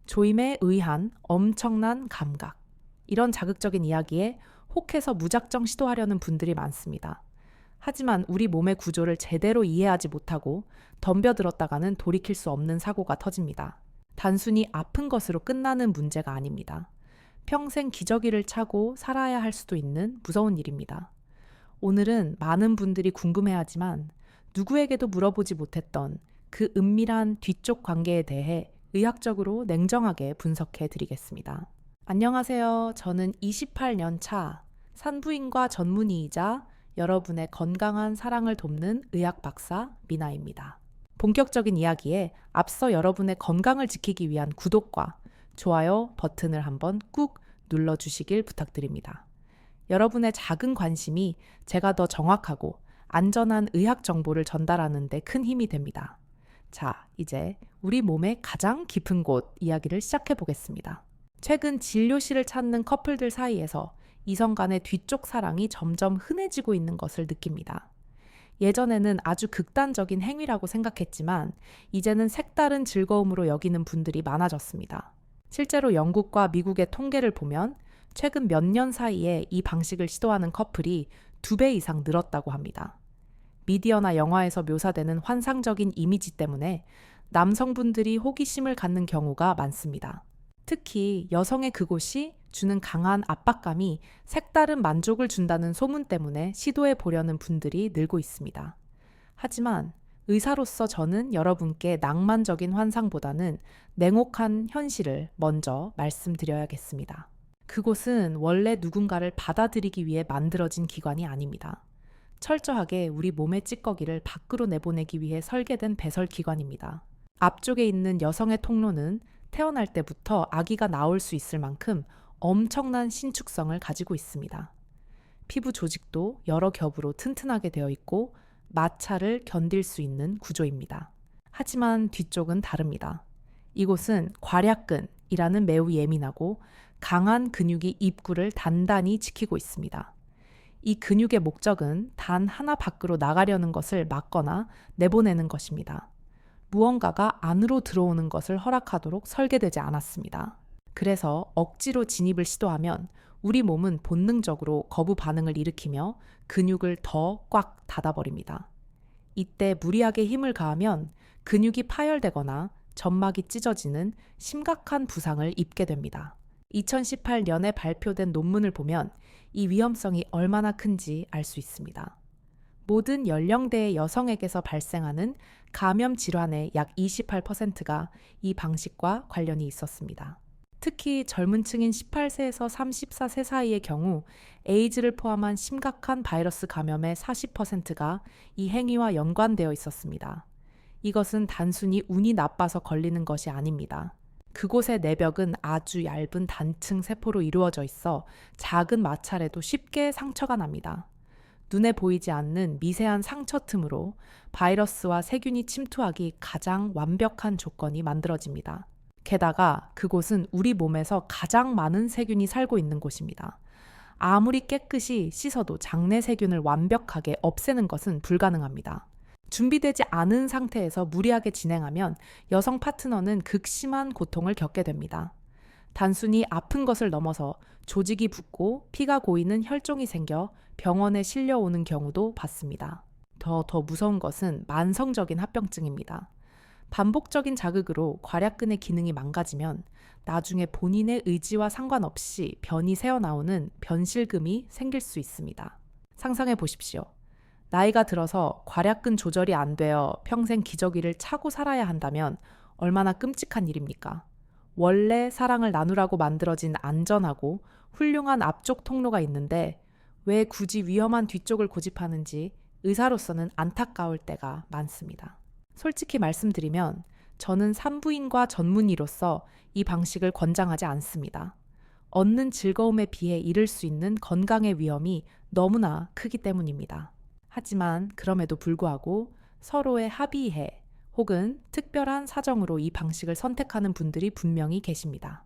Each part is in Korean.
조임에 의한 엄청난 감각. 이런 자극적인 이야기에 혹해서 무작정 시도하려는 분들이 많습니다. 하지만 우리 몸의 구조를 제대로 이해하지 못하고 덤벼들었다가는 돌이킬 수 없는 사고가 터집니다. 단순히 아픈 것으로 끝나는 문제가 아닙니다. 평생 기저귀를 차고 살아야 할 수도 있는 무서운 일입니다. 오늘은 많은 분들이 궁금해하지만 누구에게도 물어보지 못했던 그 은밀한 뒤쪽 관계에 대해 의학적으로 냉정하게 분석해 드리겠습니다. 안녕하세요. 저는 28년 차 산부인과 전문의이자 여러분의 건강한 사랑을 돕는 의학 박사 미나입니다. 본격적인 이야기에 앞서 여러분의 건강을 지키기 위한 구독과 좋아요 버튼을 한번 꾹 눌러주시길 부탁드립니다. 여러분의 작은 관심이 제가 더 정확하고 안전한 의학 정보를 전달하는 데 큰 힘이 됩니다. 자, 이제 우리 몸의 가장 깊은 곳 이야기를 시작해 보겠습니다. 최근 진료실을 찾는 커플들 사이에서 이성 간의 뒤쪽 사랑이 점점 흔해지고 있는 것을 느낍니다. 예전에는 아주 극단적인 행위라고 생각했지만 이제는 색다른 즐거움으로 여기는 분들이 많아졌습니다. 실제로 영국과 미국의 통계를 보면 최근 몇 년 사이에 이 방식을 시도하는 커플이 2배 이상 늘었다고 합니다. 미디어나 영화에서 묘사되는 환상적인 이미지 때문에 남성분들이 호기심을 갖는 경우가 많습니다. 특히 여성의 그곳이 주는 강한 압박감이 색다른 만족을 준다는 소문 때문에 시도해 보려는 분들이 늘고 있습니다. 하지만 의사로서 저는 여러분께 낭만적인 환상보다는 냉혹한 현실을 먼저 말씀드려야겠습니다. 그곳은 원래 누군가를 받아들이기 위해 만들어진 기관이 아닙니다. 철저하게 우리 몸의 찌꺼기를 밖으로 내보내기 위해 설계된 배설 기관입니다. 앞쪽에 있는 여성의 통로는 태어날 때부터 아기가 나올 수 있을 만큼 엄청난 신축성을 가지고 있습니다. 피부 조직도 여러 겹으로 튼튼하게 되어 있고 마찰을 견딜 수 있는 구조입니다. 하지만 뒤쪽은 다릅니다. 이곳은 괄약근이라는 매우 예민하고 강한 근육이 입구를 단단히 지키고 있습니다. 이 근육의 목적은 단 하나 밖으로 나가려는 것을 막거나 내보내는 것입니다. 무언가가 안으로 들어오는 것을 허락하도록 설계되지 않았습니다. 그래서 억지로 진입을 시도하면 우리 몸은 본능적으로 거부 반응을 일으키며 근육을 더 꽉 닫아버립니다. 이때 무리하게 힘을 가하면 근육이 파열되거나 점막이 찢어지는 심각한 부상을 입게 됩니다. 2018년에 발표된 논문을 보면 이 위험성이 얼마나 큰지 알 수 있습니다. 모든 연령대의 여성에게서 발생하는 감염 질환의 약 28%가 이 방식과 관련이 있었습니다. 특히 젊은 층인 18세에서 34세 사이의 경우 에이즈를 포함한 심각한 바이러스 감염의 40%가 이 행위와 연관되어 있었습니다. 이것은 단순히 운이 나빠서 걸리는 것이 아닙니다. 그곳의 내벽은 아주 얇은 단층 세포로 이루어져 있어 작은 마찰에도 쉽게 상처가 납니다. 눈에 보이지 않는 미세한 상처 틈으로 바이러스와 세균이 침투하기 가장 완벽한 조건이 만들어집니다. 게다가 그곳은 우리 몸에서 가장 많은 세균이 살고 있는 곳입니다. 아무리 깨끗이 씻어도 장내 세균을 완벽하게 없애는 것은 불가능합니다. 준비되지 않은 상태에서 무리하게 진행하면 여성 파트너는 극심한 고통을 겪게 됩니다. 단순히 아픈 것을 넘어서 조직이 붓고 피가 고이는 혈종이 생겨 병원에 실려오는 경우도 봤습니다. 더 무서운 것은 만성적인 합병증입니다. 반복적인 자극으로 괄약근의 기능이 망가지면 나중에 본인의 의지와 상관없이 변이 새어나오는 변실금이 생길 수 있습니다. 상상해 보십시오. 나이가 들어서 괄약근 조절이 안 되어 평생 기저귀를 차고 살아야 한다면 얼마나 끔찍한 일입니까? 원래 사랑을 나누라고 만들어진 안전하고 훌륭한 앞쪽 통로가 있는데 왜 굳이 위험한 뒤쪽을 고집하는지 의사로서는 안타까울 때가 많습니다. 솔직히 말씀드리면 저는 산부인과 전문의로서 이 방식을 권장하지 않습니다. 얻는 즐거움에 비해 잃을 수 있는 건강의 위험이 너무나 크기 때문입니다. 하지만 그럼에도 불구하고 서로의 합의해 혹은 특별한 사정으로 이 방식을 선택하는 분들이 분명히 계십니다.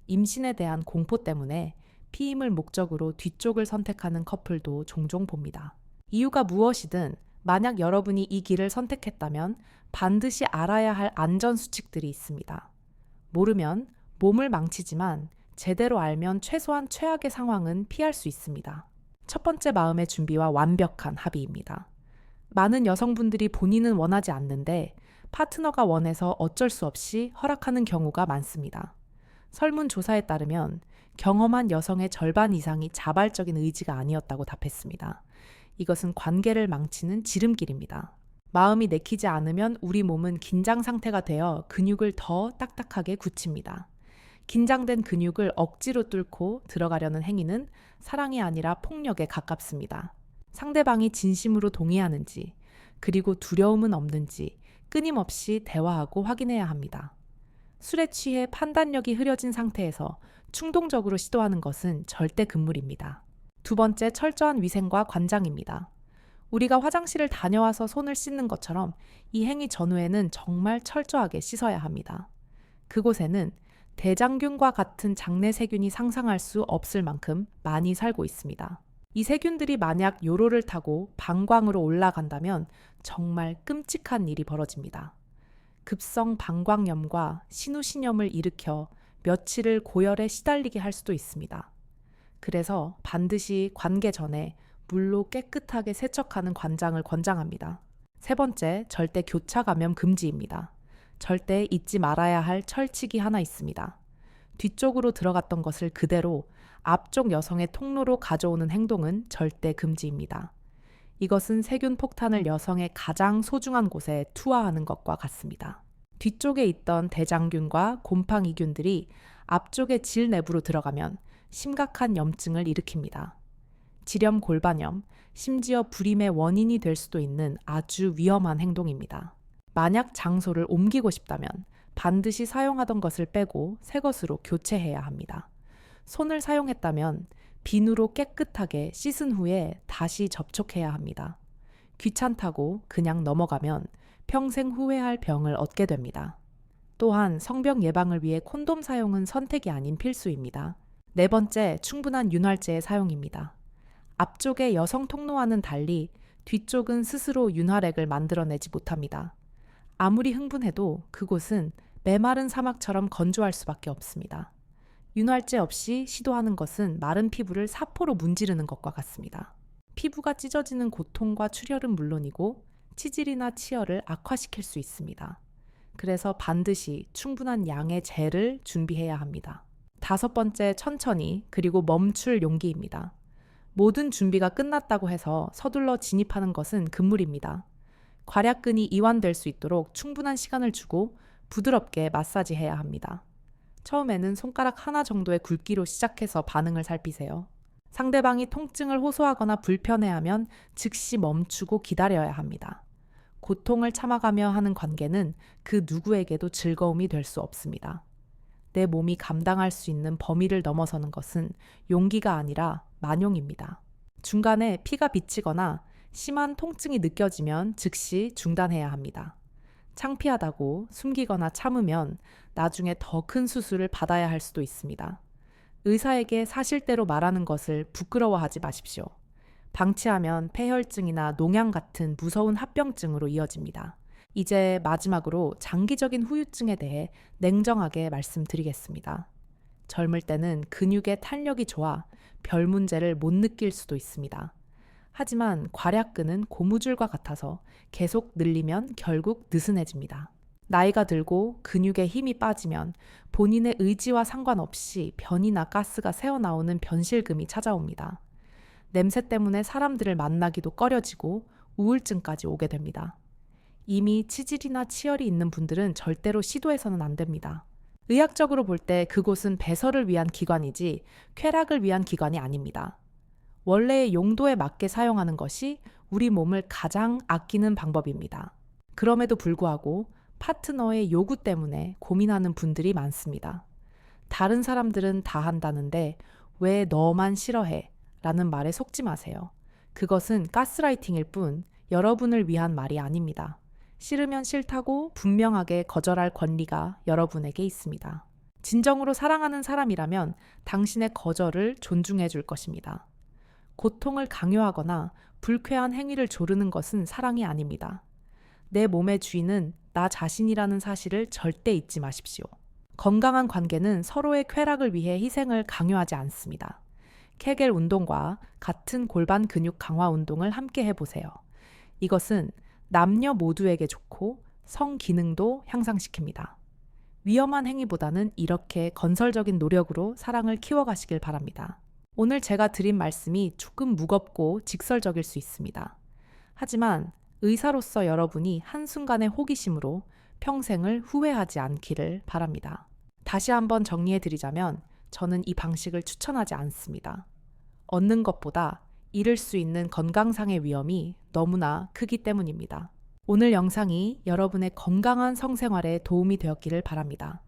임신에 대한 공포 때문에 피임을 목적으로 뒤쪽을 선택하는 커플도 종종 봅니다. 이유가 무엇이든 만약 여러분이 이 길을 선택했다면 반드시 알아야 할 안전 수칙들이 있습니다. 모르면 몸을 망치지만 제대로 알면 최소한 최악의 상황은 피할 수 있습니다. 첫 번째 마음의 준비와 완벽한 합의입니다. 많은 여성분들이 본인은 원하지 않는데 파트너가 원해서 어쩔 수 없이 허락하는 경우가 많습니다. 설문조사에 따르면 경험한 여성의 절반 이상이 자발적인 의지가 아니었다고 답했습니다. 이것은 관계를 망치는 지름길입니다. 마음이 내키지 않으면 우리 몸은 긴장 상태가 되어 근육을 더 딱딱하게 굳힙니다. 긴장된 근육을 억지로 뚫고 들어가려는 행위는 사랑이 아니라 폭력에 가깝습니다. 상대방이 진심으로 동의하는지, 그리고 두려움은 없는지 끊임없이 대화하고 확인해야 합니다. 술에 취해 판단력이 흐려진 상태에서 충동적으로 시도하는 것은 절대 금물입니다. 두 번째, 철저한 위생과 관장입니다. 우리가 화장실을 다녀와서 손을 씻는 것처럼 이 행위 전후에는 정말 철저하게 씻어야 합니다. 그곳에는 대장균과 같은 장내 세균이 상상할 수 없을 만큼 많이 살고 있습니다. 이 세균들이 만약 요로를 타고 방광으로 올라간다면 정말 끔찍한 일이 벌어집니다. 급성 방광염과 신우신염을 일으켜 며칠을 고열에 시달리게 할 수도 있습니다. 그래서 반드시 관계 전에 물로 깨끗하게 세척하는 관장을 권장합니다. 세 번째, 절대 교차 감염 금지입니다. 절대 잊지 말아야 할 철칙이 하나 있습니다. 뒤쪽으로 들어갔던 것을 그대로 앞쪽 여성의 통로로 가져오는 행동은 절대 금지입니다. 이것은 세균 폭탄을 여성의 가장 소중한 곳에 투하하는 것과 같습니다. 뒤쪽에 있던 대장균과 곰팡이균들이 앞쪽의 질 내부로 들어가면 심각한 염증을 일으킵니다. 질염 골반염, 심지어 불임의 원인이 될 수도 있는 아주 위험한 행동입니다. 만약 장소를 옮기고 싶다면 반드시 사용하던 것을 빼고 새 것으로 교체해야 합니다. 손을 사용했다면 비누로 깨끗하게 씻은 후에 다시 접촉해야 합니다. 귀찮다고 그냥 넘어가면 평생 후회할 병을 얻게 됩니다. 또한 성병 예방을 위해 콘돔 사용은 선택이 아닌 필수입니다. 네 번째, 충분한 윤활제의 사용입니다. 앞쪽의 여성 통로와는 달리 뒤쪽은 스스로 윤활액을 만들어내지 못합니다. 아무리 흥분해도 그곳은 메마른 사막처럼 건조할 수밖에 없습니다. 윤활제 없이 시도하는 것은 마른 피부를 사포로 문지르는 것과 같습니다. 피부가 찢어지는 고통과 출혈은 물론이고 치질이나 치열을 악화시킬 수 있습니다. 그래서 반드시 충분한 양의 젤을 준비해야 합니다. 다섯 번째, 천천히 그리고 멈출 용기입니다. 모든 준비가 끝났다고 해서 서둘러 진입하는 것은 금물입니다. 괄약근이 이완될 수 있도록 충분한 시간을 주고 부드럽게 마사지해야 합니다. 처음에는 손가락 하나 정도의 굵기로 시작해서 반응을 살피세요. 상대방이 통증을 호소하거나 불편해하면 즉시 멈추고 기다려야 합니다. 고통을 참아가며 하는 관계는 그 누구에게도 즐거움이 될 수 없습니다. 내 몸이 감당할 수 있는 범위를 넘어서는 것은 용기가 아니라 만용입니다. 중간에 피가 비치거나 심한 통증이 느껴지면 즉시 중단해야 합니다. 창피하다고 숨기거나 참으면 나중에 더 큰 수술을 받아야 할 수도 있습니다. 의사에게 사실대로 말하는 것을 부끄러워하지 마십시오. 방치하면 폐혈증이나 농양 같은 무서운 합병증으로 이어집니다. 이제 마지막으로 장기적인 후유증에 대해 냉정하게 말씀드리겠습니다. 젊을 때는 근육의 탄력이 좋아 별 문제를 못 느낄 수도 있습니다. 하지만 괄약근은 고무줄과 같아서 계속 늘리면 결국 느슨해집니다. 나이가 들고 근육에 힘이 빠지면 본인의 의지와 상관없이 변이나 가스가 새어나오는 변실금이 찾아옵니다. 냄새 때문에 사람들을 만나기도 꺼려지고 우울증까지 오게 됩니다. 이미 치질이나 치열이 있는 분들은 절대로 시도해서는 안 됩니다. 의학적으로 볼 때 그곳은 배설을 위한 기관이지 쾌락을 위한 기관이 아닙니다. 원래의 용도에 맞게 사용하는 것이 우리 몸을 가장 아끼는 방법입니다. 그럼에도 불구하고 파트너의 요구 때문에 고민하는 분들이 많습니다. 다른 사람들은 다 한다는데 왜 너만 싫어해? 라는 말에 속지 마세요. 그것은 가스라이팅일 뿐 여러분을 위한 말이 아닙니다. 싫으면 싫다고 분명하게 거절할 권리가 여러분에게 있습니다. 진정으로 사랑하는 사람이라면 당신의 거절을 존중해 줄 것입니다. 고통을 강요하거나 불쾌한 행위를 조르는 것은 사랑이 아닙니다. 내 몸의 주인은 나 자신이라는 사실을 절대 잊지 마십시오. 건강한 관계는 서로의 쾌락을 위해 희생을 강요하지 않습니다. 케겔 운동과 같은 골반 근육 강화 운동을 함께 해보세요. 이것은 남녀 모두에게 좋고 성 기능도 향상시킵니다. 위험한 행위보다는 이렇게 건설적인 노력으로 사랑을 키워가시길 바랍니다. 오늘 제가 드린 말씀이 조금 무겁고 직설적일 수 있습니다. 하지만 의사로서 여러분이 한순간의 호기심으로 평생을 후회하지 않기를 바랍니다. 다시 한번 정리해드리자면 저는 이 방식을 추천하지 않습니다. 얻는 것보다 잃을 수 있는 건강상의 위험이 너무나 크기 때문입니다. 오늘 영상이 여러분의 건강한 성생활에 도움이 되었기를 바랍니다.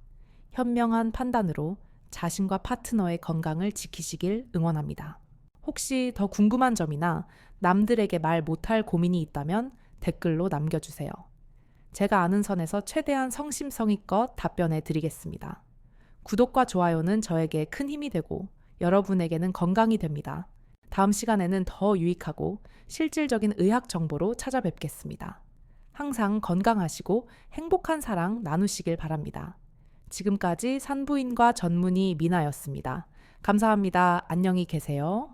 현명한 판단으로 자신과 파트너의 건강을 지키시길 응원합니다. 혹시 더 궁금한 점이나 남들에게 말 못할 고민이 있다면 댓글로 남겨주세요. 제가 아는 선에서 최대한 성심성의껏 답변해 드리겠습니다. 구독과 좋아요는 저에게 큰 힘이 되고 여러분에게는 건강이 됩니다. 다음 시간에는 더 유익하고 실질적인 의학 정보로 찾아뵙겠습니다. 항상 건강하시고 행복한 사랑 나누시길 바랍니다. 지금까지 산부인과 전문의 미나였습니다. 감사합니다. 안녕히 계세요.